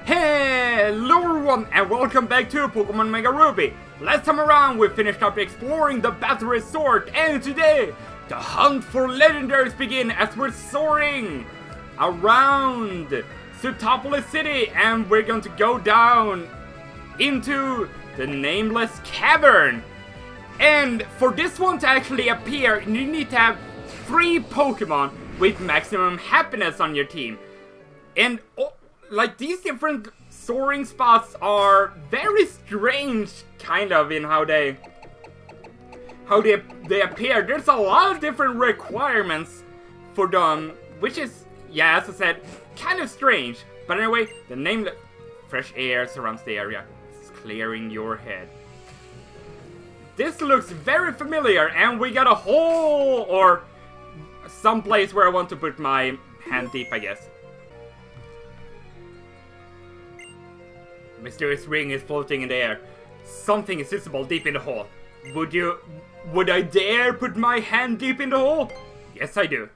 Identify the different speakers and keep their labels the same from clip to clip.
Speaker 1: Hello everyone and welcome back to Pokemon Mega Ruby. Last time around we finished up exploring the Battle Resort, and today the hunt for legendaries begin as we're soaring around Sootopolis City, and we're going to go down into the Nameless Cavern. And for this one to actually appear, you need to have 3 Pokemon with maximum happiness on your team. And like, these different soaring spots are very strange, kind of, in how they appear. There's a lot of different requirements for them, which is, yeah, as I said, kind of strange. But anyway, the Nameless fresh air surrounds the area. It's clearing your head. This looks very familiar, and we got a hole, or some place where I want to put my hand deep, I guess. Mysterious ring is floating in the air. Something is visible deep in the hole. Would I dare put my hand deep in the hole? Yes, I do.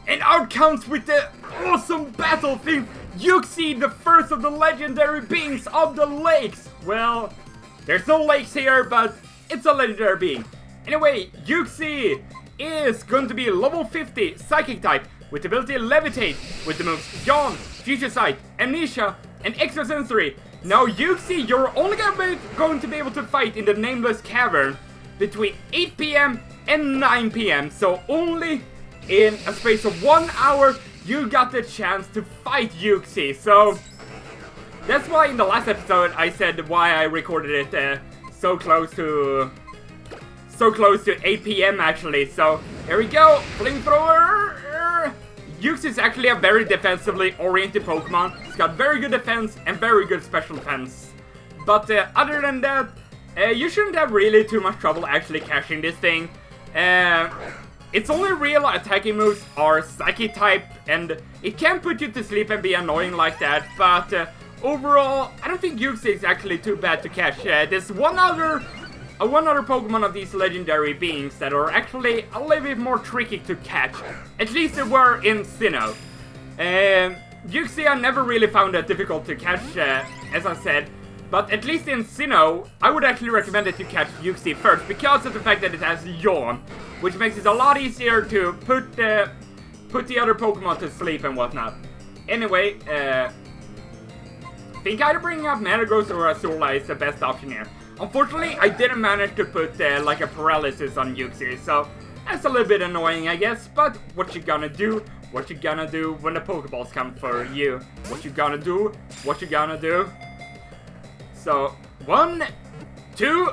Speaker 1: And out comes with the awesome battle theme, Uxie, the first of the legendary beings of the lakes. Well, there's no lakes here, but it's a legendary being. Anyway, Uxie is going to be level 50 psychic type, with the ability to levitate, with the moves Yawn, Future Sight, Amnesia, and Extrasensory. Now Uxie, you're only going to be able to fight in the Nameless Cavern between 8 PM and 9 PM. So only in a space of 1 hour, you got the chance to fight Uxie. So that's why in the last episode I said why I recorded it so close to 8 PM actually. So here we go, Flamethrower. Uxie is actually a very defensively oriented Pokemon. It's got very good defense and very good special defense. But other than that, you shouldn't have really too much trouble actually catching this thing. Its only real attacking moves are Psychic type, and it can put you to sleep and be annoying like that. But overall, I don't think Uxie is actually too bad to catch. There's one other Pokemon of these legendary beings that are actually a little bit more tricky to catch. At least they were in Sinnoh. Uxie I never really found that difficult to catch, as I said. But at least in Sinnoh, I would actually recommend that you catch Uxie first, because of the fact that it has Yawn, which makes it a lot easier to put the other Pokemon to sleep and whatnot. Anyway, I think either bringing up Metagross or Azula is the best option here. Unfortunately, I didn't manage to put like a paralysis on Uxie, so that's a little bit annoying, I guess. But what you gonna do? What you gonna do when the Pokeballs come for you? What you gonna do? What you gonna do? So, 1, 2...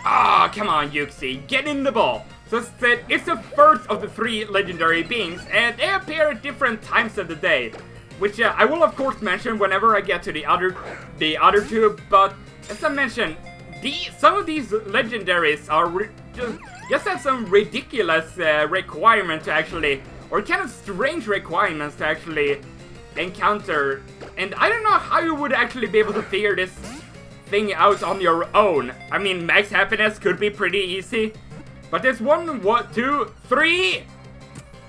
Speaker 1: Ah, come on, Uxie, get in the ball. So instead, it's the first of the 3 legendary beings, and they appear at different times of the day, which I will of course mention whenever I get to the other 2. But as I mentioned, some of these legendaries are just have some ridiculous requirement to actually, or kind of strange requirements to actually encounter. And I don't know how you would actually be able to figure this thing out on your own. I mean, max happiness could be pretty easy, but there's 1, 2, 3.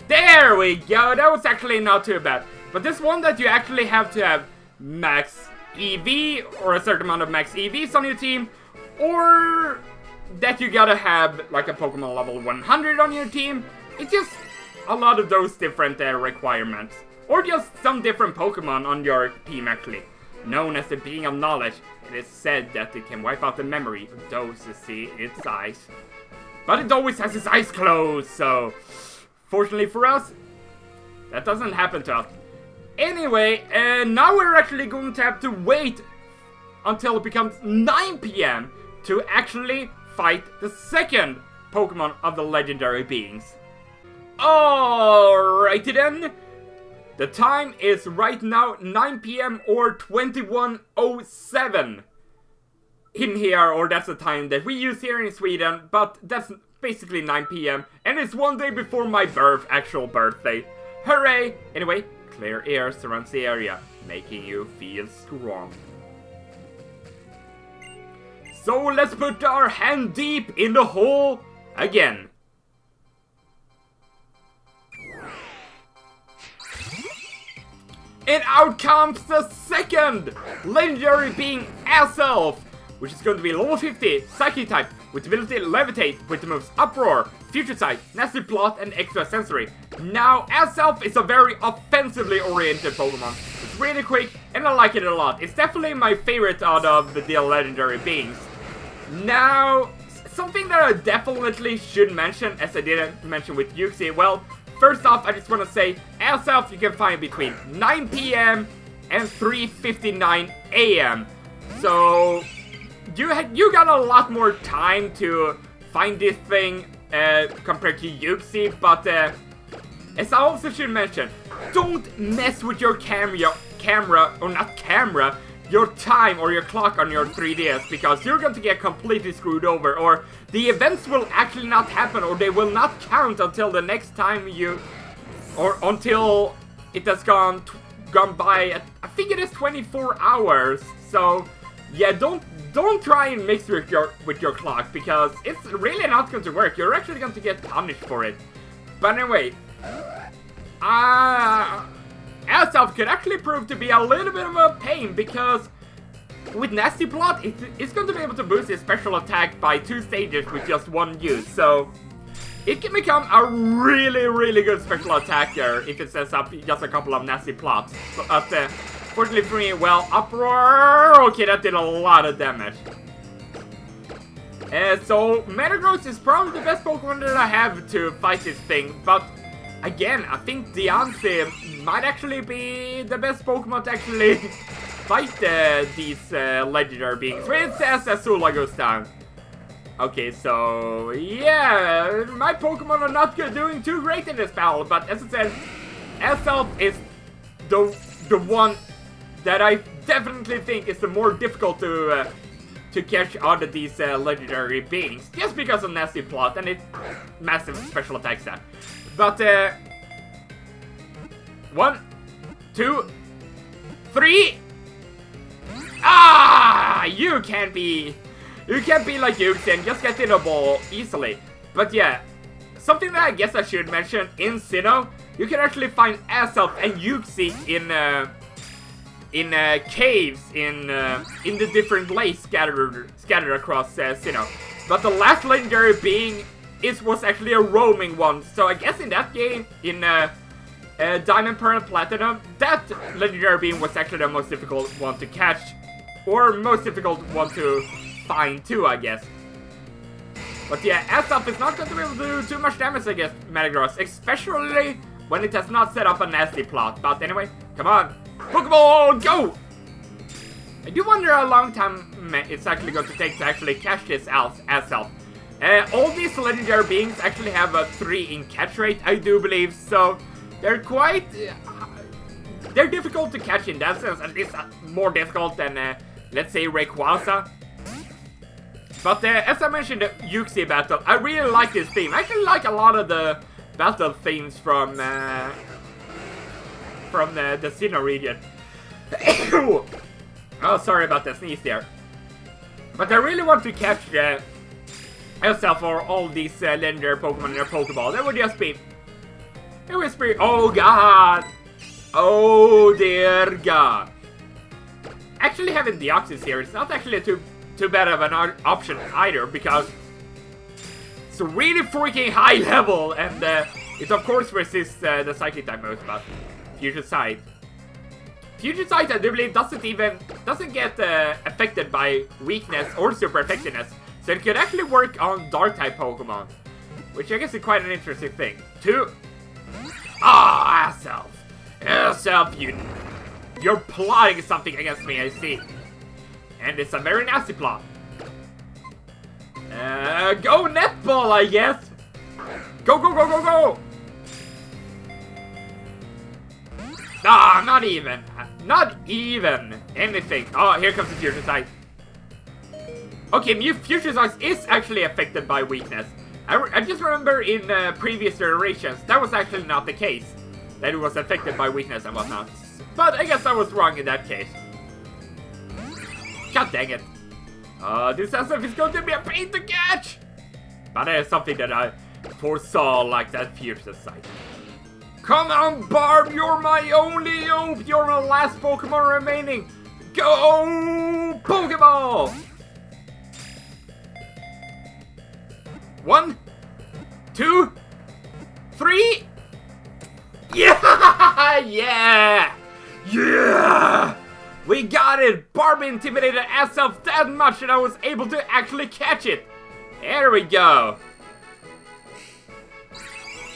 Speaker 1: There we go. That was actually not too bad. But this one that you actually have to have max EV, or a certain amount of max EVs on your team, or that you gotta have like a Pokemon level 100 on your team. It's just a lot of those different requirements. Or just some different Pokemon on your team actually. Known as the Being of Knowledge, it is said that it can wipe out the memory of those who see its eyes. But it always has its eyes closed, so fortunately for us, that doesn't happen to us. Anyway, now we're actually going to have to wait until it becomes 9 PM to actually fight the second Pokemon of the legendary beings. Alrighty then. The time is right now 9 PM or 21:07 in here, or that's the time that we use here in Sweden, but that's basically 9 PM, and it's 1 day before my actual birthday. Hooray! Anyway, clear air surrounds the area, making you feel strong. So let's put our hand deep in the hole again. And out comes the second legendary being Azelf, which is going to be level 50, Psychic type, with the ability to levitate, with the moves Uproar, Future Sight, Nasty Plot, and Extra Sensory. Now, Azelf is a very offensively oriented Pokemon. It's really quick, and I like it a lot. It's definitely my favorite out of the legendary beings. Now, something that I definitely should mention, as I didn't mention with Uxie, well, first off, I just want to say, Azelf you can find between 9 PM and 3:59 AM. So, you got a lot more time to find this thing compared to Uxie, but as I also should mention, don't mess with your your time or your clock on your 3DS, because you're going to get completely screwed over, or the events will actually not happen, or they will not count until the next time or until it has gone by, I think it is 24 hours, so yeah, don't try and mix with your clock, because it's really not going to work. You're actually going to get punished for it. But anyway, Azelf could actually prove to be a little bit of a pain, because with Nasty Plot, it's going to be able to boost its special attack by 2 stages with just 1 use, so it can become a really, really good special attacker if it sets up just a couple of Nasty Plots. But fortunately for me, well, Uproar, okay, that did a lot of damage. So Metagross is probably the best Pokemon that I have to fight this thing, but again, I think Uxie might actually be the best Pokemon to actually fight these legendary beings. When it says Azula goes down. Okay, so yeah, my Pokemon are not doing too great in this battle, but as I said, Azelf is the one that I definitely think is the more difficult to catch out of these legendary beings, just because of Nasty Plot and its massive special attack set. But 1, 2, 3. Ah! You can't be like Uxie and just get in a ball easily. But yeah, something that I guess I should mention, in Sinnoh, you can actually find Azelf and Uxie in caves in the different lakes scattered across Sinnoh. But the last legendary being was actually a roaming one, so I guess in that game, in Diamond, Pearl, and Platinum, that legendary being was actually the most difficult one to catch, or most difficult one to find too, I guess. But yeah, Azelf is not going to be able to do too much damage against Metagross, especially when it has not set up a Nasty Plot. But anyway, come on, Pokeball, go! I do wonder how long time it's actually going to take to actually catch this Azelf. All these legendary beings actually have a 3 in catch rate, I do believe, so they're quite... they're difficult to catch in that sense, at least more difficult than, let's say, Rayquaza. But as I mentioned, the Uxie battle, I really like this theme. I actually like a lot of the battle themes from the Sinnoh region. Oh, sorry about the sneeze there. But I really want to catch Azelf or all these legendary Pokemon in their Pokeball. That would just be... it would be... oh god! Oh dear god! Actually having the Uxies here, it's not actually too bad of an option either, because it's really freaking high level, and it of course resists the Psychic type moves, but Future Sight. Future Sight, I do believe, doesn't get affected by weakness or super effectiveness, so it could actually work on Dark type Pokemon, which I guess is quite an interesting thing. 2. Ah, Azelf, you're plotting something against me, I see. And it's a very nasty plot. Go netball, I guess. Go, go, go, go, go. Ah, not even. Not even anything. Oh, here comes the Future Sight. Okay, Future Sight is actually affected by weakness. I just remember in previous generations, that was actually not the case. That it was affected by weakness and whatnot. But I guess I was wrong in that case. God dang it. This Azelf is going to be a pain to catch! But that is something that I foresaw, like that Future Sight. Come on, Barb, you're my only hope. You're my last Pokemon remaining. Go, Pokeball! 1, 2, 3. Yeah! Yeah! Yeah! We got it! Barb intimidated Azelf that much that I was able to actually catch it. There we go.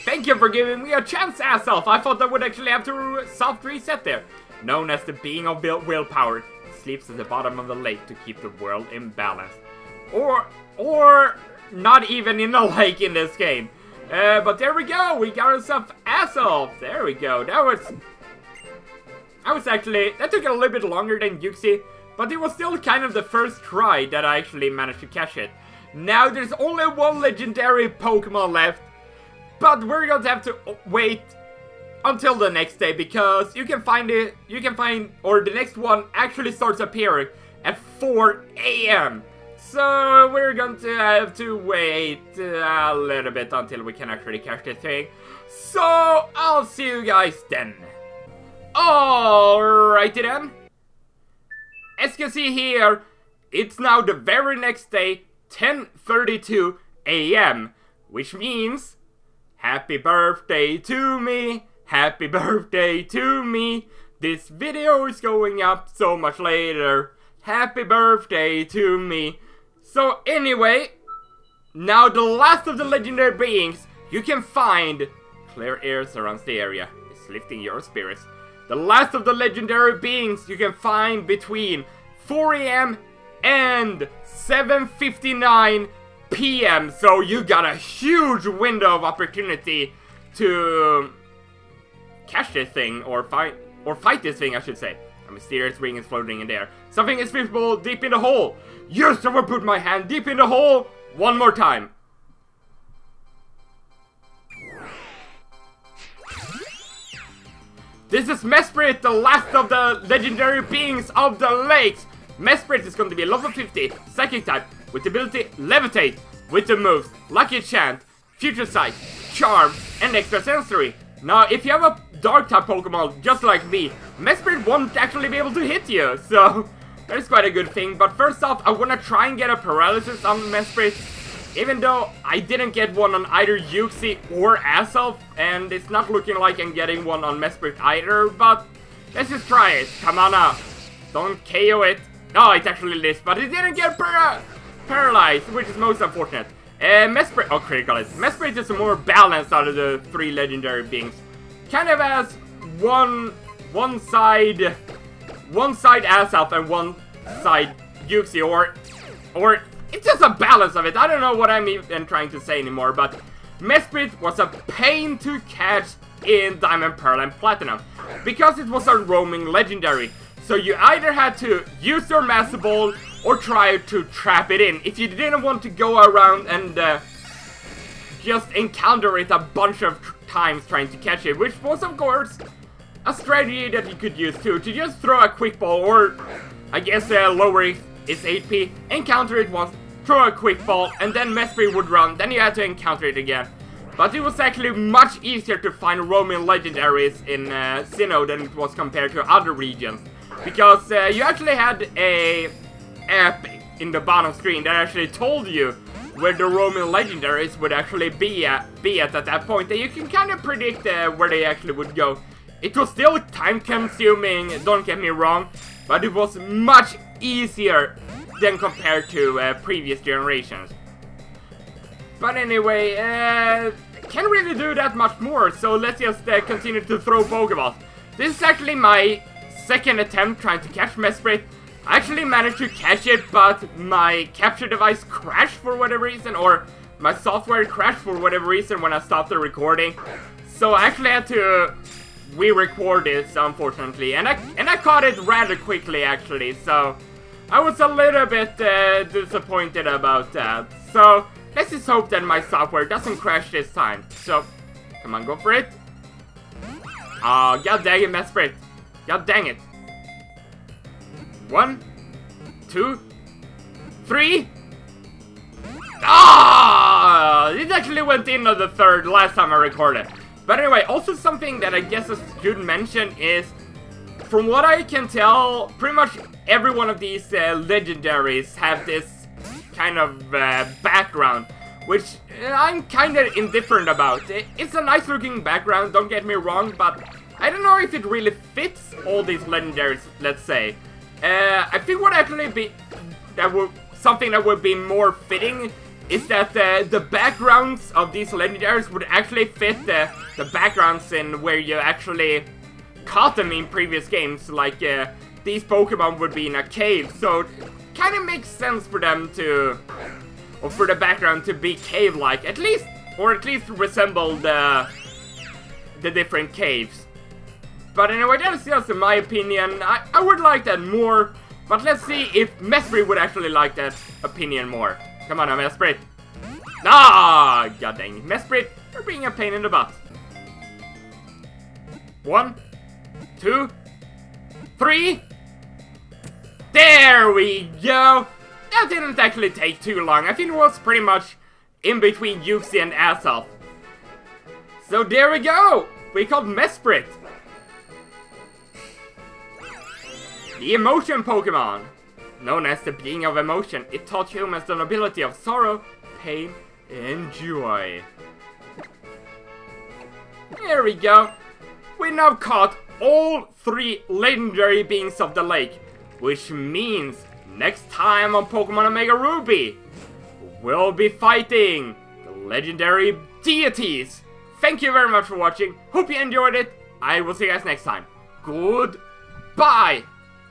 Speaker 1: Thank you for giving me a chance, Azelf. I thought I would actually have to soft reset there. Known as the being of willpower, it sleeps at the bottom of the lake to keep the world in balance. Or not even in the lake in this game. But there we go. We got ourselves Azelf. There we go. That took a little bit longer than Uxie, but it was still kind of the first try that I actually managed to catch it. Now there's only one legendary Pokemon left, but we're going to have to wait until the next day because the next one actually starts appearing at 4 AM. So we're going to have to wait a little bit until we can actually catch the thing. So I'll see you guys then. Alrighty then. As you can see here, it's now the very next day, 10:32 AM, which means happy birthday to me, happy birthday to me. This video is going up so much later. Happy birthday to me. So anyway, now the last of the legendary beings you can find. Clear air surrounds the area. It's lifting your spirits. The last of the legendary beings you can find between 4 AM and 7:59 PM. So you got a huge window of opportunity to catch this thing or fight this thing, I should say. A mysterious ring is floating in there. Something is visible deep in the hole. Yes, I will put my hand deep in the hole one more time. This is Mesprit, the last of the legendary beings of the lakes. Mesprit is going to be level 50, psychic type, with the ability Levitate, with the moves Lucky Chant, Future Sight, Charm, and Extra Sensory. Now, if you have a dark type Pokemon just like me, Mesprit won't actually be able to hit you, so that's quite a good thing. But first off, I want to try and get a paralysis on Mesprit, even though I didn't get one on either Uxie or Azelf, and it's not looking like I'm getting one on Mesprit either, but let's just try it. Come on now. Don't KO it. No, it actually lives, but it didn't get paralyzed, which is most unfortunate. Mesprit, oh, critical hit. Mesprit is more balanced out of the three legendary beings. Kind of has one side Azelf and one side Uxie, or it's just a balance of it. I don't know what I'm even trying to say anymore, but Mesprit was a pain to catch in Diamond, Pearl, and Platinum because it was a roaming legendary. So you either had to use your Master Ball or try to trap it in if you didn't want to go around and just encounter it a bunch of times trying to catch it, which was of course a strategy that you could use too, to just throw a quick ball or I guess lower its HP, encounter it once, throw a quick ball, and then Mesprit would run, then you had to encounter it again. But it was actually much easier to find roaming legendaries in Sinnoh than it was compared to other regions. Because you actually had a app in the bottom screen that actually told you where the roaming legendaries would actually be at that point. And you can kind of predict where they actually would go. It was still time consuming, don't get me wrong, but it was much easier than compared to previous generations. But anyway, can't really do that much more, so let's just continue to throw Pokeballs. This is actually my second attempt trying to catch Mesprit. I actually managed to catch it, but my capture device crashed for whatever reason, or my software crashed for whatever reason when I stopped the recording. So I actually had to re-record this, unfortunately, and I caught it rather quickly actually, so I was a little bit disappointed about that. So let's just hope that my software doesn't crash this time. So come on, go for it. Oh, god dang it, Mesprit. God dang it. 1, 2, 3. Ah! It actually went in on the third last time I recorded. But anyway, also something that I guess I should mention is, from what I can tell, pretty much every one of these legendaries have this kind of background, which I'm kind of indifferent about. It's a nice looking background, don't get me wrong, but I don't know if it really fits all these legendaries, let's say. I think what actually be something that would be more fitting is that the backgrounds of these legendaries would actually fit the backgrounds in where you actually caught them in previous games. Like these Pokemon would be in a cave, so it kind of makes sense for them to, or for the background to be cave-like, at least resemble the different caves. But anyway, that's just in my opinion. I would like that more, but let's see if Mesprit would actually like that opinion more. Come on now, Mesprit. Ah, god dang. Mesprit, you're being a pain in the butt. 1, 2, 3. There we go. That didn't actually take too long. I think it was pretty much in between Uxie and Azelf. So there we go. We called Mesprit the emotion Pokemon. Known as the being of emotion, it taught humans the nobility of sorrow, pain, and joy. There we go. We now caught all 3 legendary beings of the lake, which means next time on Pokemon Omega Ruby, we'll be fighting the legendary deities. Thank you very much for watching. Hope you enjoyed it. I will see you guys next time. Goodbye.